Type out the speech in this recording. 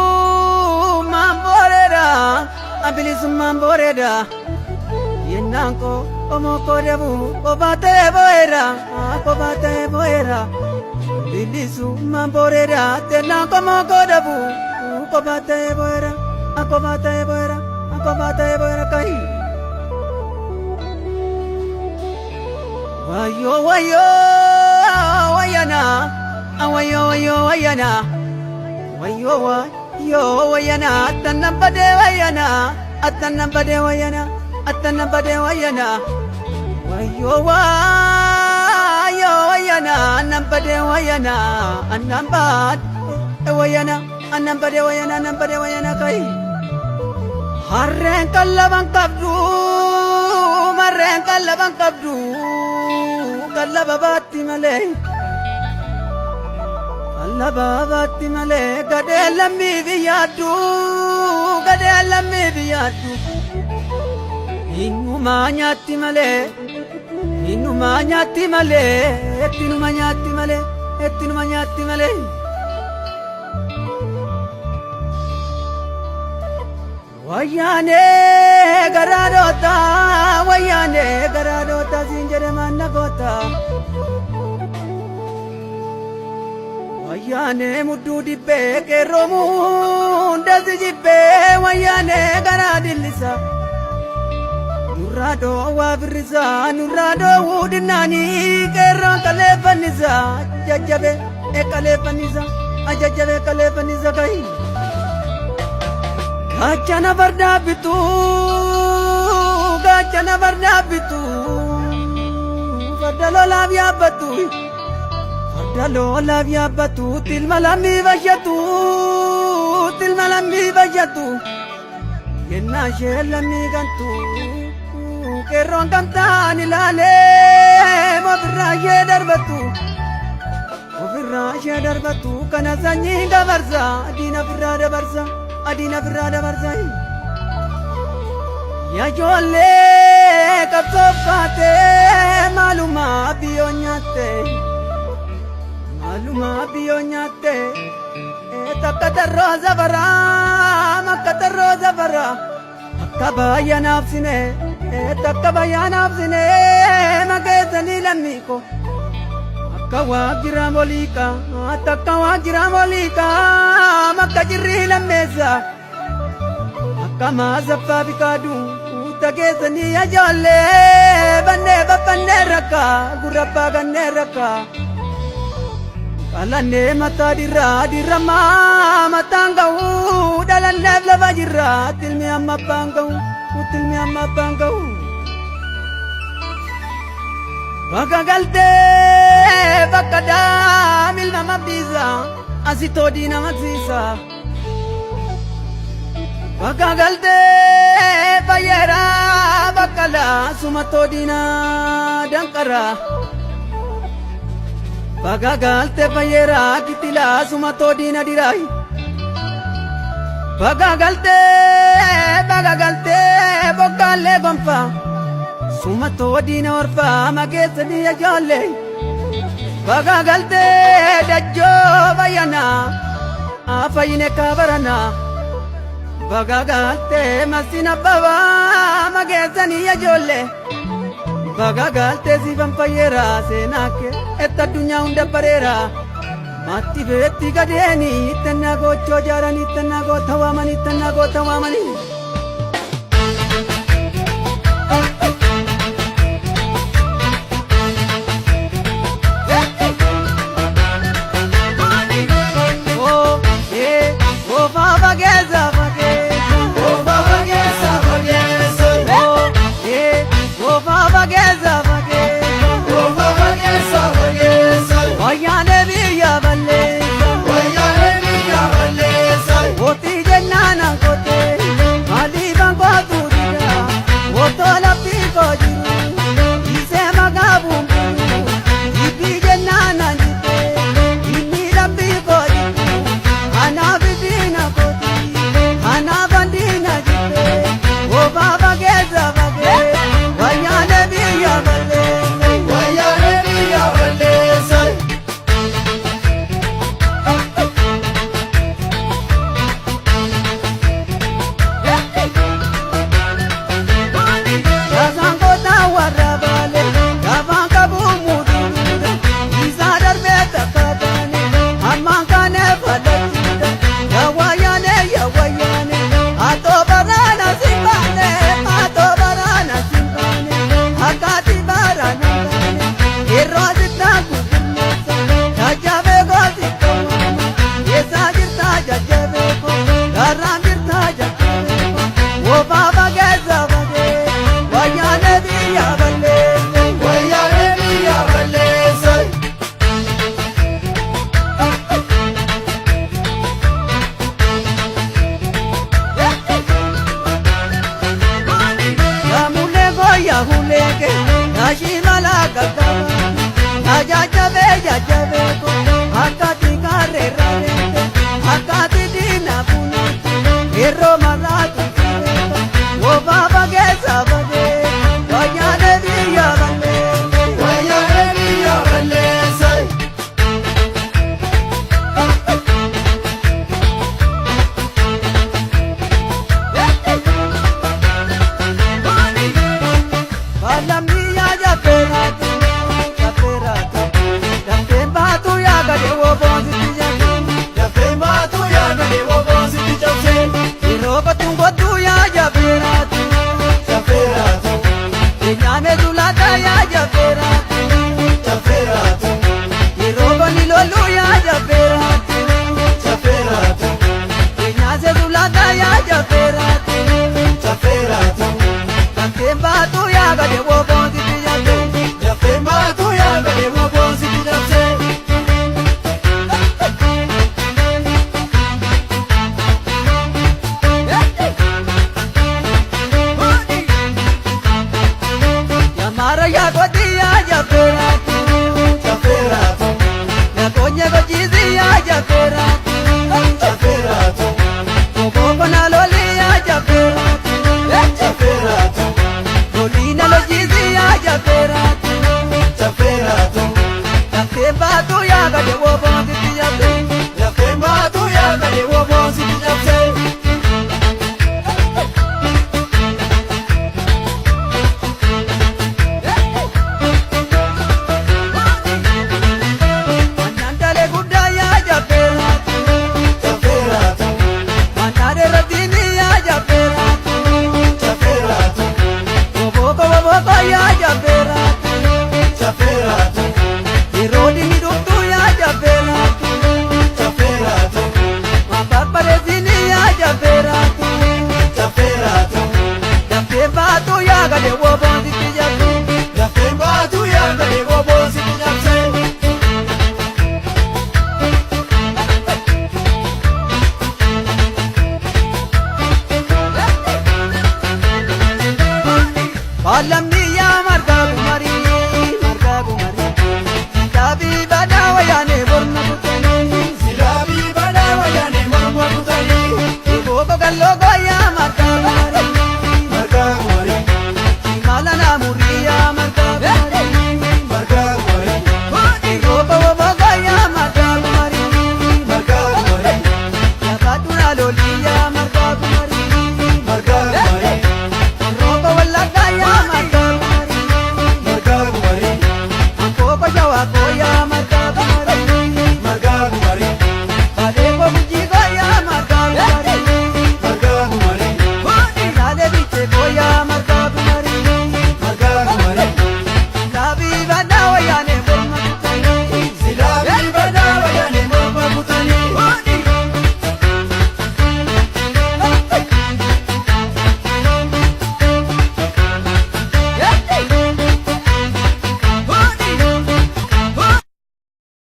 Bilisummaan boreeda, bilisummaan boreeda. Yennaan koo qomoo koo deemu kophaa ta'ee boo'eera, kophaa ta'ee boo'eera. Bilisummaan boreeda, yennaan qomoo koo deemu kophaa ta'ee boo'eera, kophaa ta'ee boo'eera, kophaa ta'ee boo'eera kayi. Wayo wayo wayana, wayo wayo wayana, wayo wayo wayana, atanna bade wayana, atanna bade wayana, atanna bade wayana, wayo wayo wayana, anambade wayana, anambad wayana, anambade wayana, anambade wayana kai. Harren kallaban kabdu, marren kallaban kabdu. Kallaba baatti malee, kallaba baatti malee, gadee lammii biyyaaddu, gadee lammii biyyaaddu. Innumaa nyaatti malee, innumaa nyaatti malee, ettinuma nyaatti malee, ettinuma nyaatti malee. Wayyaanee garaadota, wayyaanee garaadota siin jedhe manna goota. Wayyaanee mudduu dibbee qeerroomu hundasi jibbee, wayyaanee garaa dillisa. Nurraa dhoowwaa firrisa, nurraa dhoowwuu dinnaanii qeerroon qaleeffannisa. Jajjabe qaleeffannisa, jajjabe qaleeffannisa kayi. Gachana fardaa bitu, gachana fardaa bitu. Farda lolaaf yaabbatu, farda lolaaf yaabbatu. Tilma lammii bashatu, tilma lammii bashatu. Yennaa ishee lammii gantu, qeerroon gamtaan ilaalee ofirraa ishee darbatu, ofirraa ishee darbatu. Kana sanyii dabarsa, diina ofirraa dabarsa. Adina firada barzai ya jolle kapsofate maluma bionyate takata roza bara makata roza bara akabaya nafsine takabaya nafsine magezani lamiko akawa giramolika atakawa giramolika makajirri lameza akama zappa bikadu utagezani ajolle banne bapanne raka gurabba ganne raka kalane mata dirama matangau dalanne labajira tilmi amma pangau Bagagalte bakada milma mabiza asito dina matsisa. Bagagalte bayera bakala sumato dina dankara. Bagagalte bayera kitila sumato dina dirai. Bagagalte bokale gompa. Sumato dina orfa magezani ajolle. Bagagalte dajjo bayana afayine kabarana. Bagagalte masina baba magezani ajolle. Bagagalte si vampayera senake etta dunya unda parera. Matti betti gadeni tenna gocho jarani tenna go tawamani. gaggaba jajabe ko akkati karreerrareete akkati diina buneete yeroo marraatu wobaaba keessa badee wayyaane biyya balleesse Balamia jaferatu Dafeen baatu yaagade woboonsiti jabsee Dafeen baatu yaagade woboonsiti jabsee Yeroo kotu yaa jaferatu Enyaame dulata yaa jaferatu Yeroo koni lolu yaa jaferatu Enyaase dulata yaa jaferatu Dafeen baatu yaagade woboonsiti jabsee Dafeen baatu yaagade woboonsiti jabsee Yamara ya koti ya jaferatu Ya konye kochizi ya jaferatu Koko na loli ya jaferatu Lolina lochizi ya jaferatu Dafeen baatu yaagade woboonsiti